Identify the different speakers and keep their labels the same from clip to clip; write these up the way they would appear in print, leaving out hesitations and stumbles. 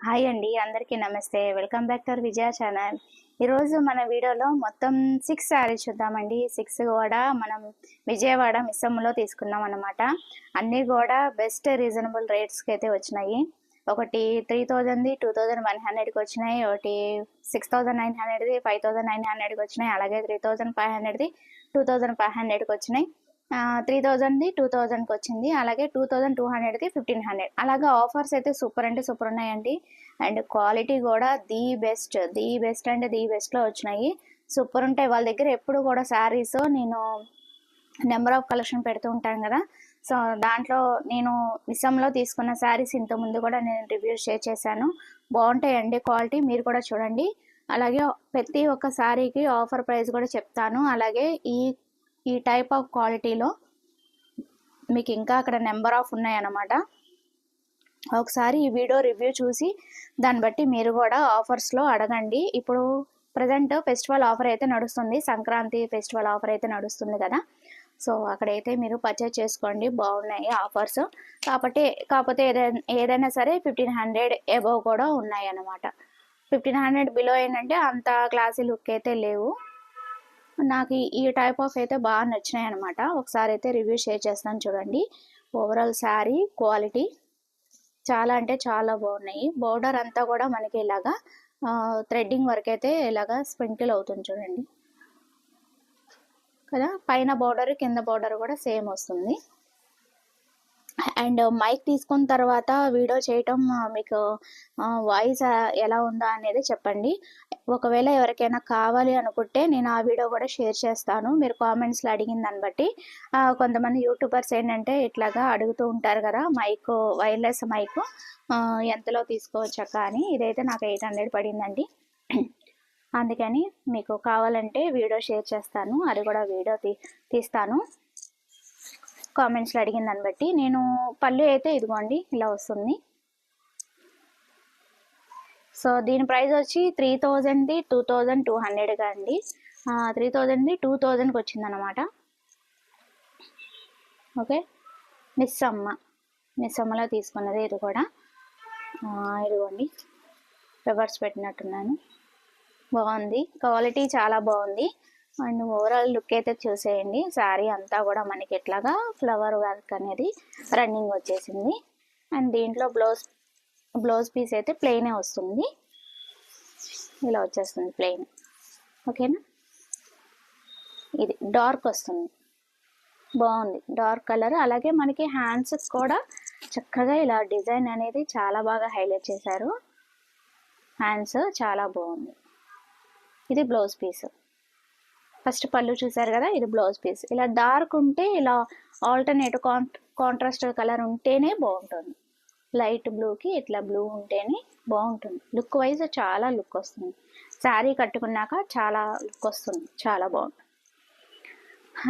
Speaker 1: Hi అండి, అందరికీ నమస్తే. Welcome back to our Vijaya channel. ఈరోజు మన వీడియోలో మొత్తం 6 శారీస్ చూద్దామండి. 6 కూడా మనం విజయవాడ మిస్సమ్మలో తీసుకున్నాం అన్నమాట. అన్నీ కూడా బెస్ట్ రీజనబుల్ రేట్స్కి అయితే వచ్చినాయి. ఒకటి 3000ది 2100కి వచ్చినాయి, ఒకటి 6900ది 5900కి వచ్చినాయి, అలాగే 3500ది 2500కి వచ్చినాయి, 3000ది 2000కి వచ్చింది, అలాగే 2200ది 1500. అలాగే ఆఫర్స్ అయితే సూపర్ అంటే సూపర్ ఉన్నాయండి. అండ్ క్వాలిటీ కూడా ది బెస్ట్ అంటే ది బెస్ట్లో వచ్చినాయి. సూపర్ ఉంటాయి. వాళ్ళ దగ్గర ఎప్పుడు కూడా శారీస్ నేను నెంబర్ ఆఫ్ కలెక్షన్ పెడుతూ ఉంటాను కదా. సో దాంట్లో నేను మిస్సంలో తీసుకున్న శారీస్ ఇంతకుముందు కూడా నేను రివ్యూస్ షేర్ చేశాను. బాగుంటాయండి క్వాలిటీ, మీరు కూడా చూడండి. అలాగే ప్రతి ఒక్క శారీకి ఆఫర్ ప్రైస్ కూడా చెప్తాను. అలాగే ఈ టైప్ ఆఫ్ క్వాలిటీలో మీకు ఇంకా అక్కడ నెంబర్ ఆఫ్ ఉన్నాయన్నమాట. ఒకసారి ఈ వీడియో రివ్యూ చూసి దాన్ని బట్టి మీరు కూడా ఆఫర్స్లో అడగండి. ఇప్పుడు ప్రజెంట్ ఫెస్టివల్ ఆఫర్ అయితే నడుస్తుంది, సంక్రాంతి ఫెస్టివల్ ఆఫర్ అయితే నడుస్తుంది కదా. సో అక్కడైతే మీరు పర్చేజ్ చేసుకోండి, బాగున్నాయి ఆఫర్స్. కాకపోతే ఏదైనా సరే 1500 అబోవ్ కూడా ఉన్నాయి అన్నమాట. 1500 బిలో ఏంటంటే అంత క్లాసీ లుక్ అయితే లేవు. నాకు ఈ టైప్ ఆఫ్ అయితే బాగా నచ్చినాయి అనమాట. ఒకసారి అయితే రివ్యూ షేర్ చేస్తాను చూడండి. ఓవరాల్ శారీ క్వాలిటీ చాలా అంటే చాలా బాగున్నాయి. బోర్డర్ అంతా కూడా మనకి ఇలాగా థ్రెడ్డింగ్ వర్క్ అయితే ఇలాగా స్ప్రింకిల్ అవుతుంది చూడండి కదా. పైన బోర్డర్ కింద బోర్డర్ కూడా సేమ్ వస్తుంది. అండ్ మైక్ తీసుకున్న తర్వాత వీడియో చేయటం మీకు వాయిస్ ఎలా ఉందా అనేది చెప్పండి. ఒకవేళ ఎవరికైనా కావాలి అనుకుంటే నేను ఆ వీడియో కూడా షేర్ చేస్తాను. మీరు కామెంట్స్లో అడిగిన దాన్ని బట్టి కొంతమంది యూట్యూబర్స్ ఏంటంటే ఇట్లాగా అడుగుతూ ఉంటారు కదా, మైక్ వైర్లెస్ మైక్ ఎంతలో తీసుకోవచ్చక్క అని. ఇదైతే నాకు 800 పడిందండి. అందుకని మీకు కావాలంటే వీడియో షేర్ చేస్తాను, అది కూడా వీడియో తీస్తాను. కామెంట్స్లో అడిగిన దాన్ని బట్టి నేను పళ్ళు అయితే ఇదిగోండి ఇలా వస్తుంది. సో దీని ప్రైస్ వచ్చి 3000ది 2200గా అండి. 3000ది 2000కి వచ్చిందనమాట. ఓకే, మిస్సమ్మలో తీసుకున్నది ఇది కూడా. ఇదిగోండి రివర్స్ పెట్టినట్టున్నాను. బాగుంది, క్వాలిటీ చాలా బాగుంది. అండ్ ఓవరాల్ లుక్ అయితే చూసేయండి. శారీ అంతా కూడా మనకి ఎట్లాగా ఫ్లవర్ వర్క్ అనేది రన్నింగ్ వచ్చేసింది. అండ్ దీంట్లో బ్లౌజ్ పీస్ అయితే ప్లెయినే వస్తుంది, ఇలా వచ్చేస్తుంది ప్లెయిన్. ఓకేనా, ఇది డార్క్ వస్తుంది, బాగుంది డార్క్ కలర్. అలాగే మనకి హ్యాండ్స్ కూడా చక్కగా ఇలా డిజైన్ అనేది చాలా బాగా హైలైట్ చేశారు. హ్యాండ్స్ చాలా బాగుంది. ఇది బ్లౌజ్ పీస్. ఫస్ట్ పళ్ళు చూసారు కదా, ఇది బ్లౌజ్ పీస్. ఇలా డార్క్ ఉంటే ఇలా ఆల్టర్నేట్ కాంట్రాస్ట్ కలర్ ఉంటేనే బాగుంటుంది. లైట్ బ్లూకి ఇట్లా బ్లూ ఉంటేనే బాగుంటుంది. లుక్ వైజ్ చాలా లుక్ వస్తుంది. శారీ కట్టుకున్నాక చాలా లుక్ వస్తుంది, చాలా బాగుంటుంది.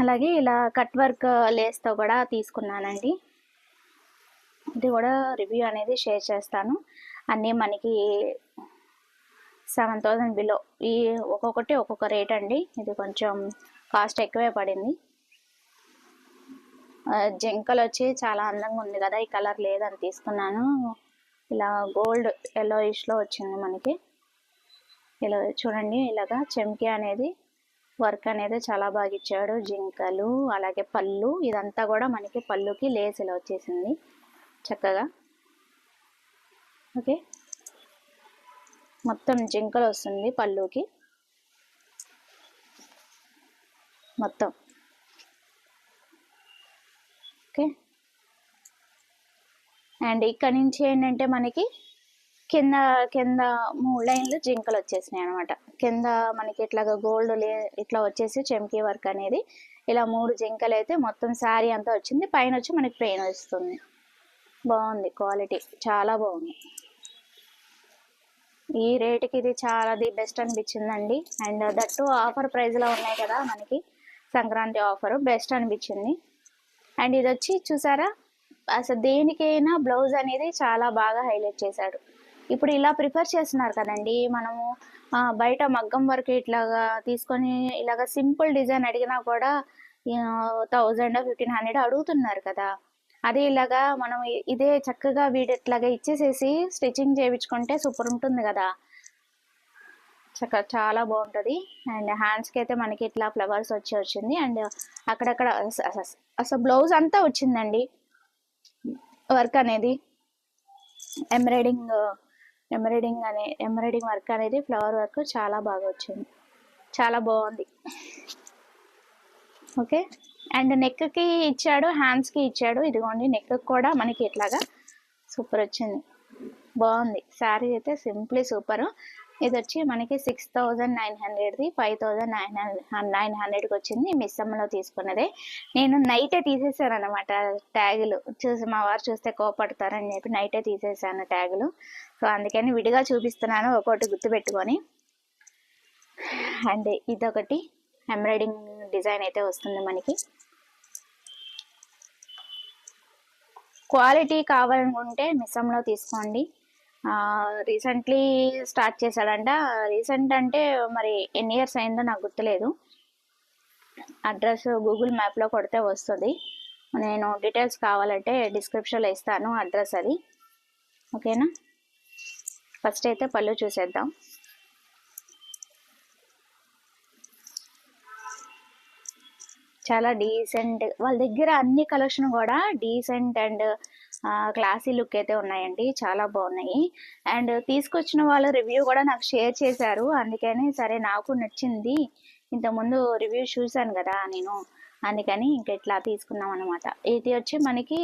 Speaker 1: అలాగే ఇలా కట్ వర్క్ లేస్తో కూడా తీసుకున్నానండి. ఇది కూడా రివ్యూ అనేది షేర్ చేస్తాను. అన్నీ మనకి 7000 బిలో. ఈ ఒక్కొక్కటి ఒక్కొక్క రేట్ అండి. ఇది కొంచెం కాస్ట్ ఎక్కువే పడింది. జంకలు వచ్చి చాలా అందంగా ఉంది కదా, ఈ కలర్ లేదని తీసుకున్నాను. ఇలా గోల్డ్ ఎల్లోయిష్లో వచ్చింది మనకి. ఇలా చూడండి, ఇలాగా చెంకి అనేది వర్క్ అనేది చాలా బాగా ఇచ్చాడు. జింకలు అలాగే పళ్ళు, ఇదంతా కూడా మనకి పళ్ళుకి లేస్ ఇలా వచ్చేసింది చక్కగా. ఓకే, మొత్తం జింకలు వస్తుంది పళ్ళుకి మొత్తం. ఓకే, అండ్ ఇక్కడ నుంచి ఏంటంటే మనకి కింద 3 లైన్లు జింకలు వచ్చేసినాయి అనమాట. కింద మనకి ఇట్లాగా గోల్డ్ ఇట్లా వచ్చేసి చెంకీ వర్క్ అనేది ఇలా 3 జింకలు అయితే మొత్తం శారీ అంతా వచ్చింది. పైన వచ్చి మనకి ప్లెయిన్ వస్తుంది. బాగుంది, క్వాలిటీ చాలా బాగుంది. ఈ రేటుకి ఇది చాలా ది బెస్ట్ అనిపించిందండి. అండ్ దట్టు ఆఫర్ ప్రైస్లో ఉన్నాయి కదా మనకి, సంక్రాంతి ఆఫర్ బెస్ట్ అనిపించింది. అండ్ ఇది వచ్చి చూసారా, అసలు దేనికైనా బ్లౌజ్ అనేది చాలా బాగా హైలైట్ చేశాడు. ఇప్పుడు ఇలా ప్రిఫర్ చేస్తున్నారు కదండి మనము, బయట మగ్గం వర్క్ ఇట్లాగా తీసుకొని ఇలాగ సింపుల్ డిజైన్ అడిగినా కూడా 1000 1500 అడుగుతున్నారు కదా. అదే ఇలాగా మనం ఇదే చక్కగా వీడిట్లాగా ఇచ్చేసేసి స్టిచ్చింగ్ చేయించుకుంటే సూపర్ ఉంటుంది కదా, చాలా బాగుంటుంది. అండ్ హ్యాండ్స్కి అయితే మనకి ఇట్లా ఫ్లవర్స్ వచ్చింది. అండ్ అక్కడక్కడ అసలు బ్లౌజ్ అంతా వచ్చిందండి వర్క్ అనేది, ఎంబ్రాయిడింగ్ ఎంబ్రాయిడింగ్ వర్క్ అనేది, ఫ్లవర్ వర్క్ చాలా బాగా వచ్చింది, చాలా బాగుంది. ఓకే. అండ్ నెక్కి ఇచ్చాడు, హ్యాండ్స్కి ఇచ్చాడు. ఇదిగోండి నెక్ కూడా మనకి ఇట్లాగా సూపర్ వచ్చింది, బాగుంది. శారీ అయితే సింప్లీ సూపర్. ఇది వచ్చి మనకి 6900ది 5900కి వచ్చింది. మిస్సమ్మలో తీసుకున్నదే. నేను నైటే తీసేసాను అనమాట ట్యాగులు, చూసి మా వారు చూస్తే కోపడతారని చెప్పి నైటే తీసేసాను ట్యాగులు. సో అందుకని విడిగా చూపిస్తున్నాను, ఒక్కొక్కటి గుర్తుపెట్టుకొని. అండ్ ఇదొకటి ఎంబ్రాయిడింగ్ డిజైన్ అయితే వస్తుంది మనకి. క్వాలిటీ కావాలనుకుంటే మిస్సమ్లో తీసుకోండి. రీసెంట్లీ స్టార్ట్ చేశాడంట. రీసెంట్ అంటే మరి ఎన్ని ఇయర్స్ అయిందో నాకు గుర్తులేదు. అడ్రస్ గూగుల్ మ్యాప్లో కొడితే వస్తుంది. నేను డీటెయిల్స్ కావాలంటే డిస్క్రిప్షన్లో ఇస్తాను అడ్రస్ అది. ఓకేనా. ఫస్ట్ అయితే పళ్ళు చూసేద్దాం. చాలా డీసెంట్, వాళ్ళ దగ్గర అన్ని కలెక్షన్ కూడా డీసెంట్ అండ్ క్లాసీ లుక్ అయితే ఉన్నాయండి, చాలా బాగున్నాయి. అండ్ తీసుకొచ్చిన వాళ్ళ రివ్యూ కూడా నాకు షేర్ చేశారు, అందుకని సరే నాకు నచ్చింది. ఇంతకుముందు రివ్యూ చూశాను కదా నేను, అందుకని ఇంక ఇట్లా తీసుకున్నాం అనమాట. ఇది వచ్చి మనకి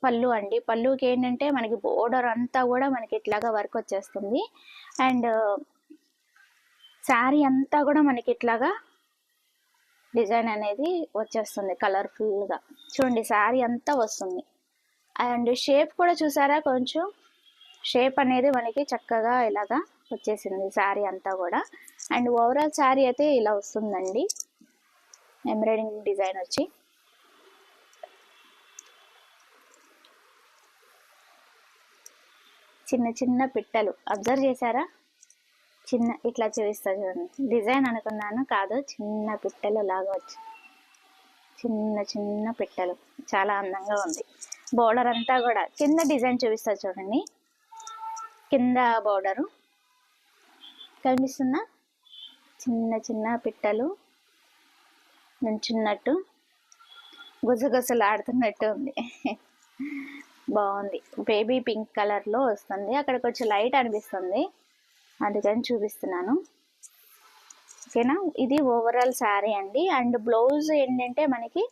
Speaker 1: పళ్ళు అండి. పళ్ళుకి ఏంటంటే మనకి బోర్డర్ అంతా కూడా మనకి ఇట్లాగా వర్క్ వచ్చేస్తుంది. అండ్ శారీ అంతా కూడా మనకి ఇట్లాగా డిజైన్ అనేది వచ్చేస్తుంది కలర్ఫుల్గా. చూడండి శారీ అంతా వస్తుంది. అండ్ షేప్ కూడా చూసారా, కొంచెం షేప్ అనేది మనకి చక్కగా ఇలాగా వచ్చేసింది శారీ అంతా కూడా. అండ్ ఓవరాల్ శారీ అయితే ఇలా వస్తుందండి, ఎంబ్రాయిడింగ్ డిజైన్ వచ్చి. చిన్న చిన్న పిట్టలు అబ్జర్వ్ చేశారా, చిన్న ఇట్లా చూపిస్తా చూడండి. డిజైన్ అనుకున్నాను, కాదు, చిన్న పిట్టలు లాగా వచ్చి, చిన్న చిన్న పిట్టలు, చాలా అందంగా ఉంది. బోర్డర్ అంతా కూడా కింద డిజైన్ చూపిస్తా చూడండి. కింద బోర్డరు కనిపిస్తుందా, చిన్న చిన్న పిట్టలు నుంచున్నట్టు గుసగుసలాడుతున్నట్టు ఉంది. బాగుంది. బేబీ పింక్ కలర్లో వస్తుంది, అక్కడ కొంచెం లైట్ అనిపిస్తుంది, అందుకని చూపిస్తున్నాను. ఓకేనా. ఇది ఓవరాల్ శారీ అండి. అండ్ బ్లౌజ్ ఏంటంటే మనకి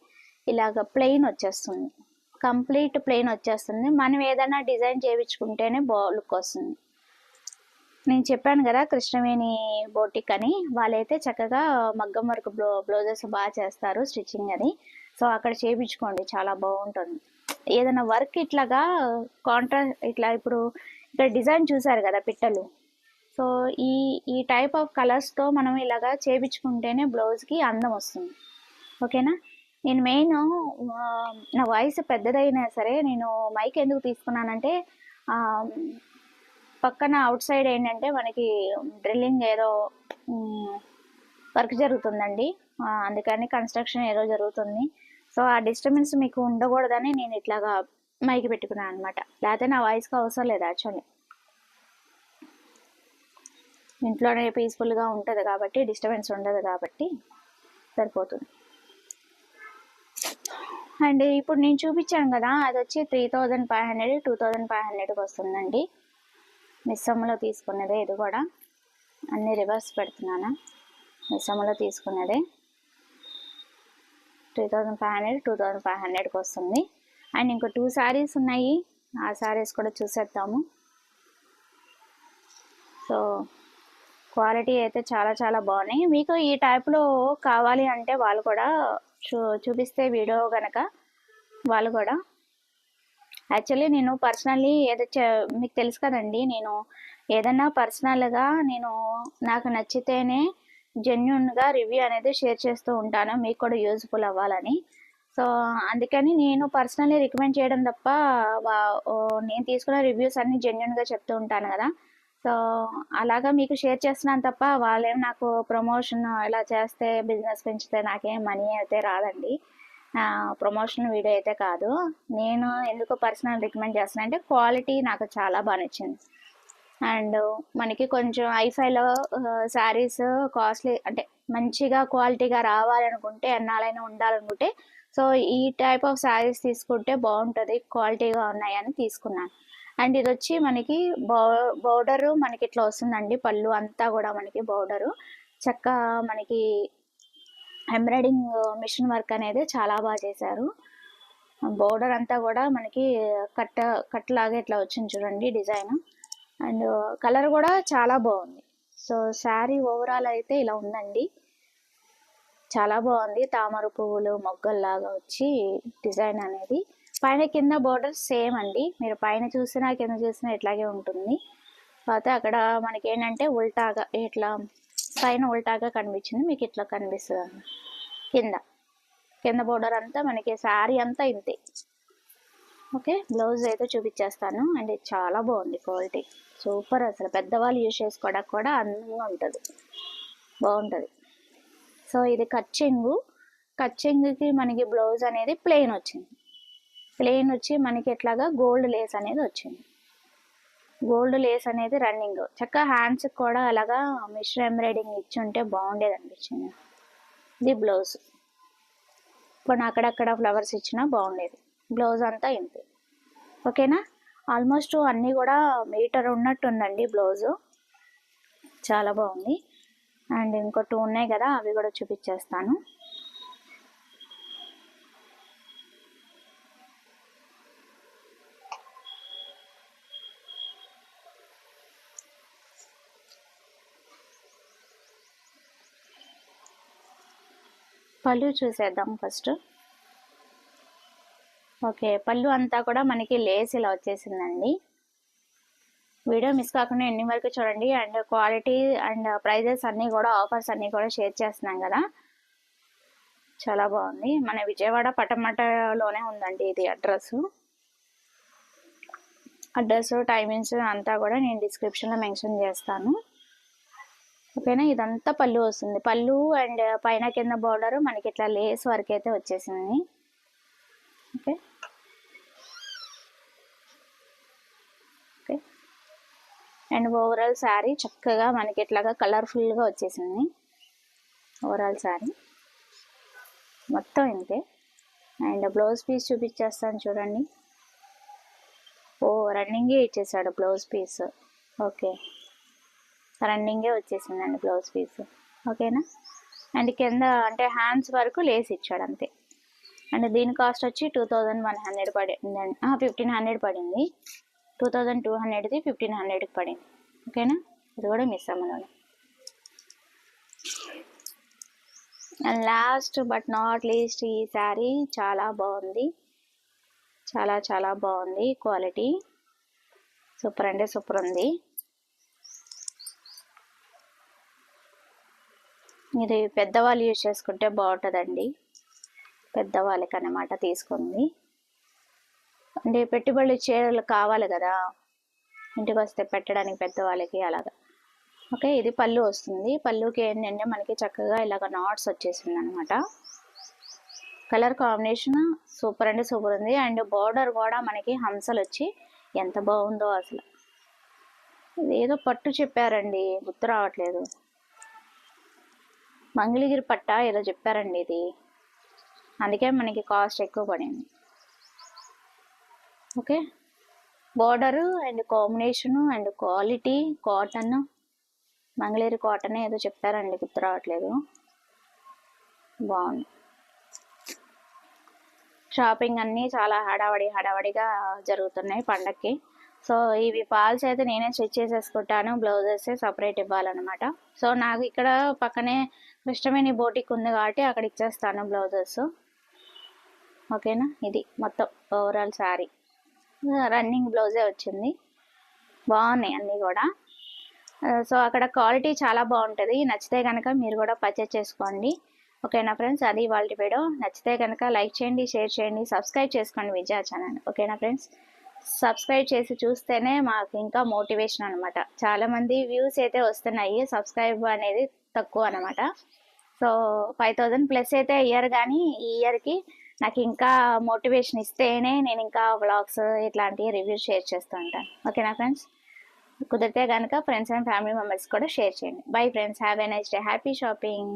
Speaker 1: ఇలాగ ప్లెయిన్ వచ్చేస్తుంది, కంప్లీట్ ప్లెయిన్ వచ్చేస్తుంది. మనం ఏదైనా డిజైన్ చేయించుకుంటేనే లుక్ వస్తుంది. నేను చెప్పాను కదా కృష్ణవేణి బోటిక్ అని, వాళ్ళైతే చక్కగా మగ్గం వర్క్ బ్లౌజెస్ బాగా చేస్తారు స్టిచ్చింగ్ అది. సో అక్కడ చేయించుకోండి, చాలా బాగుంటుంది. ఏదైనా వర్క్ ఇట్లాగా ఇట్లా ఇప్పుడు ఇక్కడ డిజైన్ చూసారు కదా పిట్టలు, సో ఈ టైప్ ఆఫ్ కలర్స్తో మనం ఇలాగా చేయించుకుంటేనే బ్లౌజ్కి అందం వస్తుంది. ఓకేనా. నేను మెయిన్ నా వాయిస్ పెద్దదైనా సరే నేను మైక్ ఎందుకు తీసుకున్నానంటే, పక్కన అవుట్ సైడ్ ఏంటంటే మనకి డ్రిల్లింగ్ ఏదో వర్క్ జరుగుతుందండి, అందుకని కన్స్ట్రక్షన్ ఏదో జరుగుతుంది. సో ఆ డిస్టర్బెన్స్ మీకు ఉండకూడదని నేను ఇట్లాగా మైక్ పెట్టుకున్నాను అనమాట. లేకపోతే నా వాయిస్కి అవసరం లేదు యాక్చువల్లీ, ఇంట్లోనే పీస్ఫుల్గా ఉంటుంది కాబట్టి, డిస్టర్బెన్స్ ఉండదు కాబట్టి సరిపోతుంది. అండ్ ఇప్పుడు నేను చూపించాను కదా, అది వచ్చి 3500 2500కి వస్తుందండి. మిస్సమ్మలో తీసుకున్నదే ఇది కూడా, అన్ని రివర్స్ పెడుతున్నాను. మిస్సమ్మలో తీసుకున్నదే 3500 2500కి వస్తుంది. అండ్ ఇంకో 2 శారీస్ ఉన్నాయి, ఆ శారీస్ కూడా చూసేద్దాము. సో క్వాలిటీ అయితే చాలా చాలా బాగున్నాయి. మీకు ఈ టైప్లో కావాలి అంటే వాళ్ళు కూడా చూపిస్తే వీడియో కనుక వాళ్ళు కూడా, యాక్చువల్లీ నేను పర్సనల్లీ మీకు తెలుసు కదండి, నేను ఏదన్నా పర్సనల్గా నాకు నచ్చితేనే జెన్యున్గా రివ్యూ అనేది షేర్ చేస్తూ ఉంటాను, మీకు కూడా యూజ్ఫుల్ అవ్వాలని. సో అందుకని నేను పర్సనల్లీ రికమెండ్ చేయడం తప్ప నేను తీసుకున్న రివ్యూస్ అన్నీ జెన్యున్గా చెప్తూ ఉంటాను కదా. సో అలాగా మీకు షేర్ చేస్తున్నాను తప్ప వాళ్ళేం నాకు ప్రమోషన్ ఇలా చేస్తే బిజినెస్ పెంచితే నాకేం మనీ అయితే రాదండి. ప్రమోషనల్ వీడియో అయితే కాదు. నేను ఎందుకు పర్సనల్ రికమెండ్ చేస్తున్నా అంటే క్వాలిటీ నాకు చాలా బాగా నచ్చింది. అండ్ మనకి కొంచెం ఐఫైలో శారీస్ కాస్ట్లీ అంటే మంచిగా క్వాలిటీగా రావాలనుకుంటే ఎన్నాళ్ళైనా ఉండాలనుకుంటే సో ఈ టైప్ ఆఫ్ శారీస్ తీసుకుంటే బాగుంటుంది, క్వాలిటీగా ఉన్నాయని తీసుకున్నాను. అండ్ ఇది వచ్చి మనకి బోర్డరు మనకి ఇట్లా వస్తుందండి. పళ్ళు అంతా కూడా మనకి బోర్డరు చక్క మనకి ఎంబ్రాయిడింగ్ మిషన్ వర్క్ అనేది చాలా బాగా చేశారు. బోర్డర్ అంతా కూడా మనకి కట్ లాగా ఇట్లా వచ్చింది చూడండి డిజైన్. అండ్ కలర్ కూడా చాలా బాగుంది. సో శారీ ఓవరాల్ అయితే ఇలా ఉందండి, చాలా బాగుంది. తామర పువ్వులు మొగ్గల్లాగా వచ్చి డిజైన్ అనేది పైన కింద బోర్డర్ సేమ్ అండి. మీరు పైన చూసినా కింద చూసినా ఇట్లాగే ఉంటుంది. కాకపోతే అక్కడ మనకి ఏంటంటే ఉల్టాగా ఇట్లా పైన ఉల్టాగా కనిపించింది, మీకు ఇట్లా కనిపిస్తుంది అన్న. కింద బోర్డర్ అంతా మనకి శారీ అంతా ఇంతే. ఓకే, బ్లౌజ్ అయితే చూపించేస్తాను. అండ్ ఇది చాలా బాగుంది, క్వాలిటీ సూపర్. అసలు పెద్దవాళ్ళు యూజ్ చేసుకోవడానికి కూడా అందంగా ఉంటుంది, బాగుంటుంది. సో ఇది కచ్చింగ్కి మనకి బ్లౌజ్ అనేది ప్లెయిన్ వచ్చింది. ప్లెయిన్ వచ్చి మనకి ఎట్లాగా గోల్డ్ లేస్ అనేది వచ్చింది. గోల్డ్ లేస్ అనేది రన్నింగ్ చక్కగా హ్యాండ్స్కి కూడా అలాగా మిషన్ ఎంబ్రాయిడింగ్ ఇచ్చి ఉంటే బాగుండేది అనిపించింది. ఇది బ్లౌజ్, ఇప్పుడు అక్కడక్కడ ఫ్లవర్స్ ఇచ్చినా బాగుండేది. బ్లౌజ్ అంతా ఇంతే. ఓకేనా, ఆల్మోస్ట్ అన్నీ కూడా మీటర్ ఉన్నట్టుందండి బ్లౌజు, చాలా బాగుంది. అండ్ ఇంకో 2 ఉన్నాయి కదా, అవి కూడా చూపించేస్తాను. పళ్ళు చూసేద్దాం ఫస్ట్. ఓకే, పళ్ళు అంతా కూడా మనకి లేస్ ఇలా వచ్చేసిందండి. వీడియో మిస్ కాకుండా ఎన్ని వరకు చూడండి. అండ్ క్వాలిటీ అండ్ ప్రైజెస్ అన్నీ కూడా ఆఫర్స్ అన్నీ కూడా షేర్ చేస్తున్నాం కదా, చాలా బాగుంది. మన విజయవాడ పటమటలోనే ఉందండి ఇది అడ్రస్ టైమింగ్స్ అంతా కూడా నేను డిస్క్రిప్షన్లో మెన్షన్ చేస్తాను. ఓకేనా, ఇదంతా పళ్ళు వస్తుంది. పళ్ళు అండ్ పైన కింద బార్డర్ మనకి ఇట్లా లేస్ వర్క్ అయితే వచ్చేసింది. Okay okay, and overall sari చక్కగా మనకి ఇట్లాగా కలర్ఫుల్గా వచ్చేసింది. ఓవరాల్ శారీ మొత్తం ఇంతే. అండ్ బ్లౌజ్ పీస్ చూపించేస్తాను చూడండి. ఓ రన్నింగే ఇచ్చేసాడు బ్లౌజ్ పీస్. ఓకే, రన్నింగే వచ్చేసిందండి బ్లౌజ్ పీస్. ఓకేనా, అండ్ కింద అంటే హ్యాండ్స్ వరకు లేస్ ఇచ్చాడు అంతే. అండ్ దీని కాస్ట్ వచ్చి 2100 పడింది, 1500 పడింది. 2200ది 1500కి పడింది. ఓకేనా, ఇది కూడా మిస్ అమ్మలోనే. And last but not least ఈ శారీ చాలా బాగుంది, చాలా చాలా బాగుంది. క్వాలిటీ సూపర్ అంటే సూపర్ ఉంది. ఇది పెద్దవాళ్ళు యూజ్ చేసుకుంటే బాగుంటుందండి, పెద్దవాళ్ళకి అన్నమాట తీసుకుంది. అంటే పెట్టుబడి చీరలు కావాలి కదా ఇంటికి వస్తే పెట్టడానికి పెద్దవాళ్ళకి అలాగా. ఓకే, ఇది పళ్ళు వస్తుంది. పళ్ళుకి ఏంటంటే మనకి చక్కగా ఇలాగ నాట్స్ వచ్చేసింది అనమాట. కలర్ కాంబినేషన్ సూపర్ అంటే సూపర్ ఉంది. అండ్ బార్డర్ కూడా మనకి హంసలు వచ్చి ఎంత బాగుందో అసలు. ఏదో పట్టు చెప్పారండి, గుర్తు రావట్లేదు. మంగళగిరి పట్ట ఏదో చెప్పారండి ఇది, అందుకే మనకి కాస్ట్ ఎక్కువ పడింది. Okay, border and combination and quality cotton, Mangalagiri cotton ఏదో చెప్పారండి, గుర్తు రావట్లేదు. బాగుంది. షాపింగ్ అన్నీ చాలా హడావడిగా జరుగుతున్నాయి పండక్కి. సో ఇవి ఫాల్స్ అయితే నేనే స్టిచ్ చేసేసుకుంటాను, బ్లౌజెస్ సపరేట్ ఇవ్వాలన్నమాట. సో నాకు ఇక్కడ పక్కనే కృష్ణవేణి బోటిక్ ఉంది కాబట్టి అక్కడ ఇచ్చేస్తాను బ్లౌజెస్. ఓకేనా, ఇది మొత్తం ఓవరాల్ శారీ రన్నింగ్ బ్లౌజే వచ్చింది. బాగున్నాయి అన్నీ కూడా. సో అక్కడ క్వాలిటీ చాలా బాగుంటుంది. నచ్చితే కనుక మీరు కూడా పర్చేస్ చేసుకోండి. ఓకేనా ఫ్రెండ్స్, అది వాళ్ళ వీడియో. నచ్చితే కనుక లైక్ చేయండి, షేర్ చేయండి, సబ్స్క్రైబ్ చేసుకోండి విజయ ఛానల్. ఓకేనా ఫ్రెండ్స్, సబ్స్క్రైబ్ చేసి చూస్తేనే మాకు ఇంకా మోటివేషన్ అనమాట. చాలామంది వ్యూస్ అయితే వస్తున్నాయి, సబ్స్క్రైబ్ అనేది తక్కువ అనమాట. సో 5000+ అయితే అయ్యారు, కానీ ఈ ఇయర్కి నాకు ఇంకా మోటివేషన్ ఇస్తేనే నేను ఇంకా వ్లాగ్స్ ఇట్లాంటివి రివ్యూస్ షేర్ చేస్తూ ఉంటాను. ఓకేనా ఫ్రెండ్స్? కుదిరితే కనుక ఫ్రెండ్స్ అండ్ ఫ్యామిలీ మెంబర్స్ కూడా షేర్ చేయండి. Bye friends, have a nice day, happy shopping.